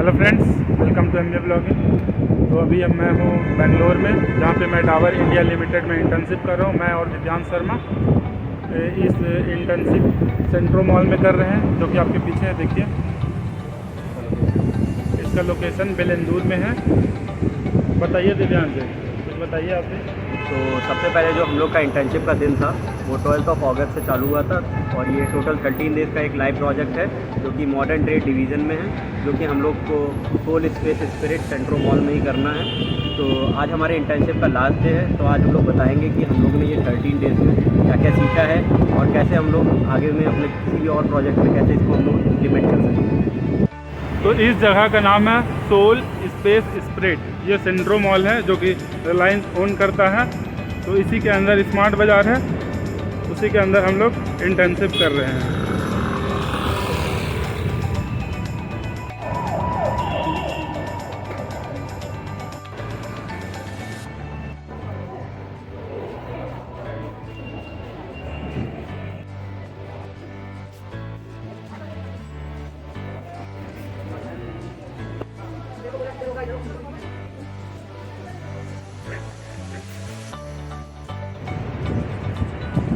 Hello friends, welcome to MJ blogging. तो अभी मैं हूँ बेंगलोर में, जहाँ पे मैं डाबर इंडिया लिमिटेड में इंटर्नशिप कर रहा हूँ। मैं और दिव्यांश शर्मा इस इंटर्नशिप सेंट्रो मॉल में कर रहे हैं, जो कि आपके पीछे है, देखिए। इसका लोकेशन बेलंदूर में है। बताइए दिव्यांश जी, कुछ बताइए आप भी। तो सबसे पहले जो हम लोग का इंटर्नशिप का दिन था वो 12 अगस्त से चालू हुआ था, और ये टोटल 13 डेज़ का एक लाइव प्रोजेक्ट है जो कि मॉडर्न ट्रेड डिवीज़न में है, जो कि हम लोग को सोल स्पेस स्पिरिट सेंट्रो मॉल में ही करना है। तो आज हमारे इंटर्नशिप का लास्ट डे है, तो आज हम लोग बताएंगे कि हम लोग ने ये 13 डेज़ में क्या क्या सीखा है और कैसे हम लोग आगे में अपने किसी भी और प्रोजेक्ट में कैसे इसको हम लोग इम्प्लीमेंट कर सकें। तो इस जगह का नाम है सोल स्पेस स्पिरिट। ये सेंट्रो मॉल है जो कि रिलायंस ओन करता है। तो इसी के अंदर स्मार्ट बाज़ार है, उसी के अंदर हम लोग इंटर्नशिप कर रहे हैं।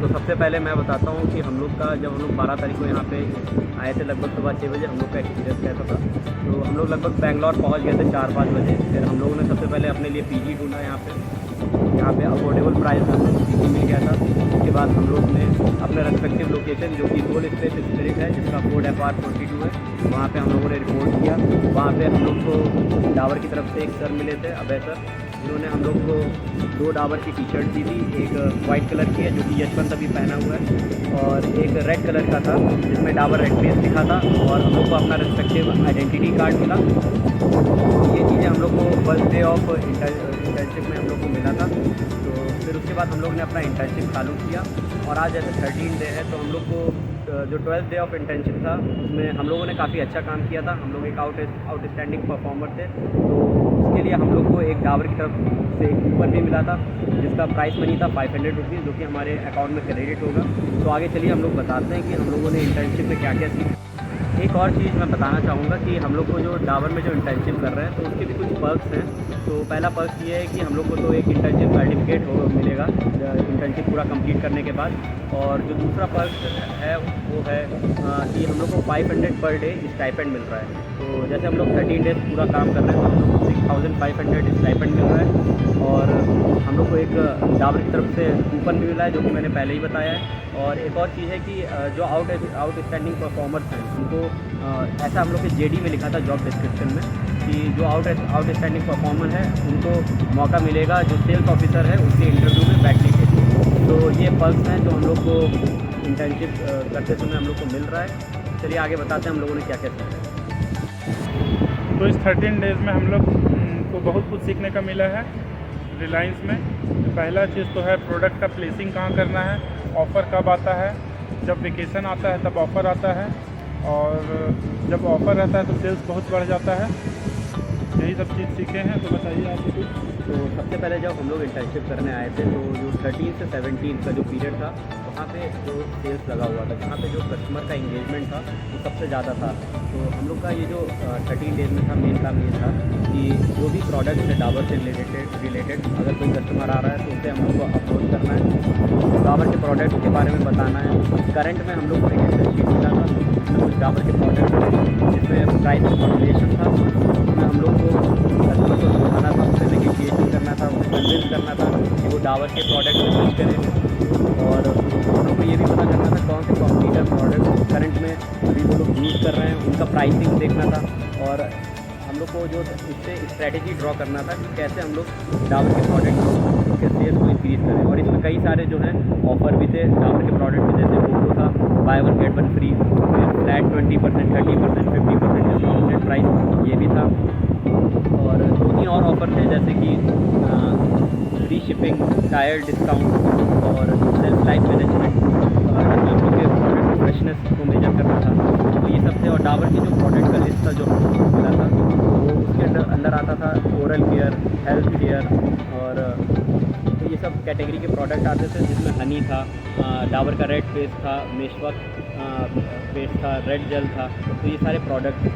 तो सबसे पहले मैं बताता हूँ कि हम लोग का जब हम लोग 12 तारीख को यहाँ पे आए थे, लगभग सुबह 6 बजे हम लोग का एक्सपीरियंस कैसा था। तो हम लोग लगभग बेंगलोर पहुँच गए थे 4-5 बजे। फिर हम लोगों ने सबसे पहले अपने लिए पीजी ढूंढा। यहाँ पे अफोर्डेबल प्राइस में हमें पीजी मिल गया था। उसके बाद हम लोग ने अपने रेस्पेक्टिव लोकेशन जो कि सोल स्पेस स्पिरिट है, जिसका कोड FR42 है, वहाँ पे हम लोगों ने रिपोर्ट किया। वहाँ पे हम लोग को डाबर की तरफ से एक सर मिले थे, अभय सर, जिन्होंने हम लोग को 2 डाबर की टी शर्ट दी थी। एक वाइट कलर की है जो कि यशवंत अभी पहना हुआ है, और एक रेड कलर का था जिसमें डाबर रेड पेस्ट लिखा था, और हम लोग को अपना रेस्पेक्टिव आइडेंटिटी कार्ड मिला। ये चीज़ें हम लोग को फर्स्ट डे ऑफ इंटर्नशिप में हम लोग को मिला था। तो फिर उसके बाद हम लोग ने अपना इंटर्नशिप चालू किया, और आज जैसे 13 डे है, तो हम लोग को जो 12th डे ऑफ इंटर्नशिप था उसमें हम लोगों ने काफ़ी अच्छा काम किया था। हम लोग एक आउटस्टैंडिंग परफॉर्मर थे, तो उसके लिए हम लोग को एक डाबर की तरफ से एक कूपन भी मिला था, जिसका प्राइस मनी था 500 रुपीज़, जो कि हमारे अकाउंट में क्रेडिट होगा। तो आगे चलिए हम लोग बताते हैं कि हम लोगों ने इंटर्नशिप में क्या क्या सीखा। एक और चीज़ मैं बताना चाहूँगा कि हम लोग को जो डाबर में जो इंटर्नशिप कर रहे हैं, तो उसके भी कुछ पर्क्स हैं। तो पहला पर्क ये है कि हम लोग को तो एक इंटर्नशिप सर्टिफिकेट मिलेगा इंटर्नशिप पूरा कंप्लीट करने के बाद। और जो दूसरा पर्क है वो है कि हम लोग को 500 पर डे स्टाइपेंड मिल रहा है। तो जैसे हम लोग 13 डेज़ पूरा काम कर रहे हैं, तो हम लोग को 6500 स्टाइपेंड मिल रहा है। और हम लोग को एक डाबर की तरफ से कूपन भी मिला है, जो कि मैंने पहले ही बताया है। और एक और चीज़ है कि जो आउटस्टैंडिंग परफॉर्मर्स हैं, उनको ऐसा हम लोग के जेडी में लिखा था जॉब डिस्क्रिप्शन में कि जो आउटस्टैंडिंग परफॉर्मर है उनको मौका मिलेगा जो सेल्स ऑफिसर है उसके इंटरव्यू में बैठने के लिए। तो ये पर्क्स हैं जो हम लोग को इंटर्नशिप करते समय हम लोग को मिल रहा है। चलिए आगे बताते हैं हम लोगों ने क्या क्या सीखा। तो इस 13 डेज़ में हम लोग को बहुत कुछ सीखने का मिला है रिलायंस में। पहला चीज़ तो है प्रोडक्ट का प्लेसिंग कहाँ करना है, ऑफ़र कब आता है, जब वेकेशन आता है तब ऑफ़र आता है, और जब ऑफ़र रहता है तो सेल्स बहुत बढ़ जाता है। यही सब चीज़ सीखे हैं। तो बताइए आप कुछ। तो सबसे पहले जब हम लोग इंटर्नशिप करने आए थे, तो जो 13 से 17 का जो पीरियड था, वहाँ पे जो सेल्स लगा हुआ था, जहाँ पे जो कस्टमर का इंगेजमेंट था वो सबसे ज़्यादा था। तो हम लोग का ये जो 13 डेज़ में था, मेन काम ये था कि जो भी प्रोडक्ट है डाबर से रिलेटेड अगर कोई कस्टमर आ रहा है तो उसे हम लोग को अप्रोच करना है, डाबर के प्रोडक्ट के बारे में बताना है। करंट में हम लोग को एक एक्सेल शीट मिला था जिसमें कुछ डाबर के प्रोडक्ट थे, जिसमें प्राइस फॉर्मुलेशन था, जिसमें हम लोग को कस्टमर को समझाना था, उससे नेगोशिएशन करना था, उसे कन्विंस करना था कि वो डाबर के प्रोडक्ट में स्विच करें। और हमको ये भी पता करना था कौन से कॉम्पिटिटर प्रोडक्ट करंट में अभी वो लोग यूज़ कर रहे हैं, उनका प्राइसिंग देखना था। और हम लोग को जो इससे स्ट्रैटेजी ड्रॉ करना था कि कैसे हम लोग डाबर के प्रोडक्ट के सेल्स को इंक्रीज़ करें। और इसमें कई सारे जो हैं ऑफ़र भी थे डाबर के प्रोडक्ट में, जैसे वो था buy 1 get 1 free, flat 20%, 30%, 50% discounted price, ये भी था। और 2-3 और ऑफ़र थे, जैसे कि फ्री शिपिंग, टायर डिस्काउंट, और सेल्फ लाइफ मैनेजमेंट, हम लोग के प्रोडक्ट फ्रेशनेस को मेजर करना था। तो ये सब थे। और डाबर की जो प्रोडक्ट का लिस्ट था जो हमको मिला था, वो उसके अंदर आता था ओरल केयर, हेल्थ केयर, और तो ये सब कैटेगरी के प्रोडक्ट आते थे, जिसमें हनी था, डाबर का रेड पेस्ट था, मेशवक पेस्ट था, रेड जेल था। तो ये सारे प्रोडक्ट थे।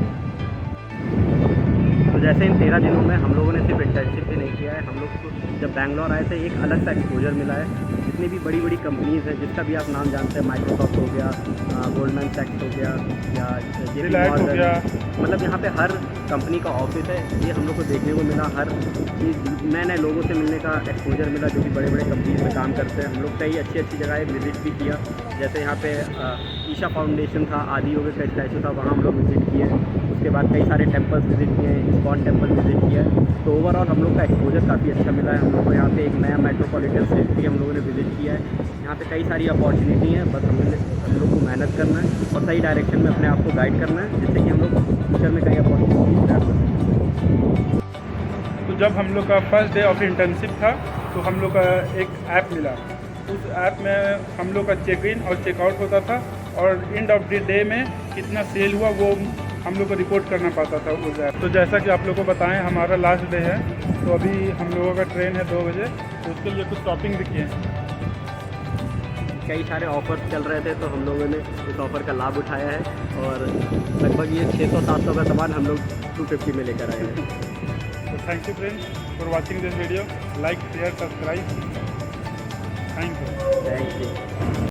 जैसे इन 13 दिनों में हम लोगों ने सिर्फ इंटर्नशिप ही नहीं किया है, हम लोग को जब बैंगलोर आए थे एक अलग सा एक्सपोजर मिला है। जितनी भी बड़ी बड़ी कंपनीज़ हैं, जिसका भी आप नाम जानते हैं, माइक्रोसॉफ्ट हो गया, गोल्डमैन सैक्स हो गया, या JP रिलायंस हो मॉर्गन, गया। मतलब यहाँ पे हर कंपनी का ऑफिस है। ये हम लोग को देखने को मिला, हर चीज़ नए नए लोगों से मिलने का एक्सपोजर मिला जो कि बड़े बड़े कंपनीज में काम करते हैं। हम लोग कई अच्छी अच्छी जगह विज़िट भी किया, जैसे यहाँ पे ईशा फाउंडेशन था, आदि योगी का स्टैचू था, वहाँ हम लोग विज़िट किए। उसके बाद कई सारे टेम्पल्स विज़िट किए हैं, इस्कॉन टेम्पल विज़िट किया है। तो ओवरऑल हम लोग का एक्सपोजर काफ़ी अच्छा मिला है। हम लोग को यहाँ पे एक नया मेट्रोपॉलिटन सिटी हम लोगों ने विज़िट किया है। यहाँ पे कई सारी अपॉर्चुनिटी है, बस हम लोग को मेहनत करना है और सही डायरेक्शन में अपने आप को गाइड करना है, जिससे कि हम लोग फ्यूचर में कई अपॉर्चुनिटी प्राप्त कर सकें। तो जब हम लोग का फर्स्ट डे ऑफ इंटर्नशिप था तो हम लोग का एक ऐप मिला। उस ऐप में हम लोग का चेक इन और चेकआउट होता था और एंड ऑफ द डे में कितना सेल हुआ वो हम लोग को रिपोर्ट करना पड़ता था उस ऐप। तो जैसा कि आप लोग को बताएं, हमारा लास्ट डे है, तो अभी हम लोगों का ट्रेन है 2 बजे, तो उसके लिए कुछ शॉपिंग भी किए हैं। कई सारे ऑफ़र्स चल रहे थे, तो हम लोगों ने इस ऑफ़र का लाभ उठाया है और लगभग ये 600-700 का सामान हम लोग 250 में लेकर आए हैं। तो thank you friends for watching this video, like share subscribe, thank you. Thank you.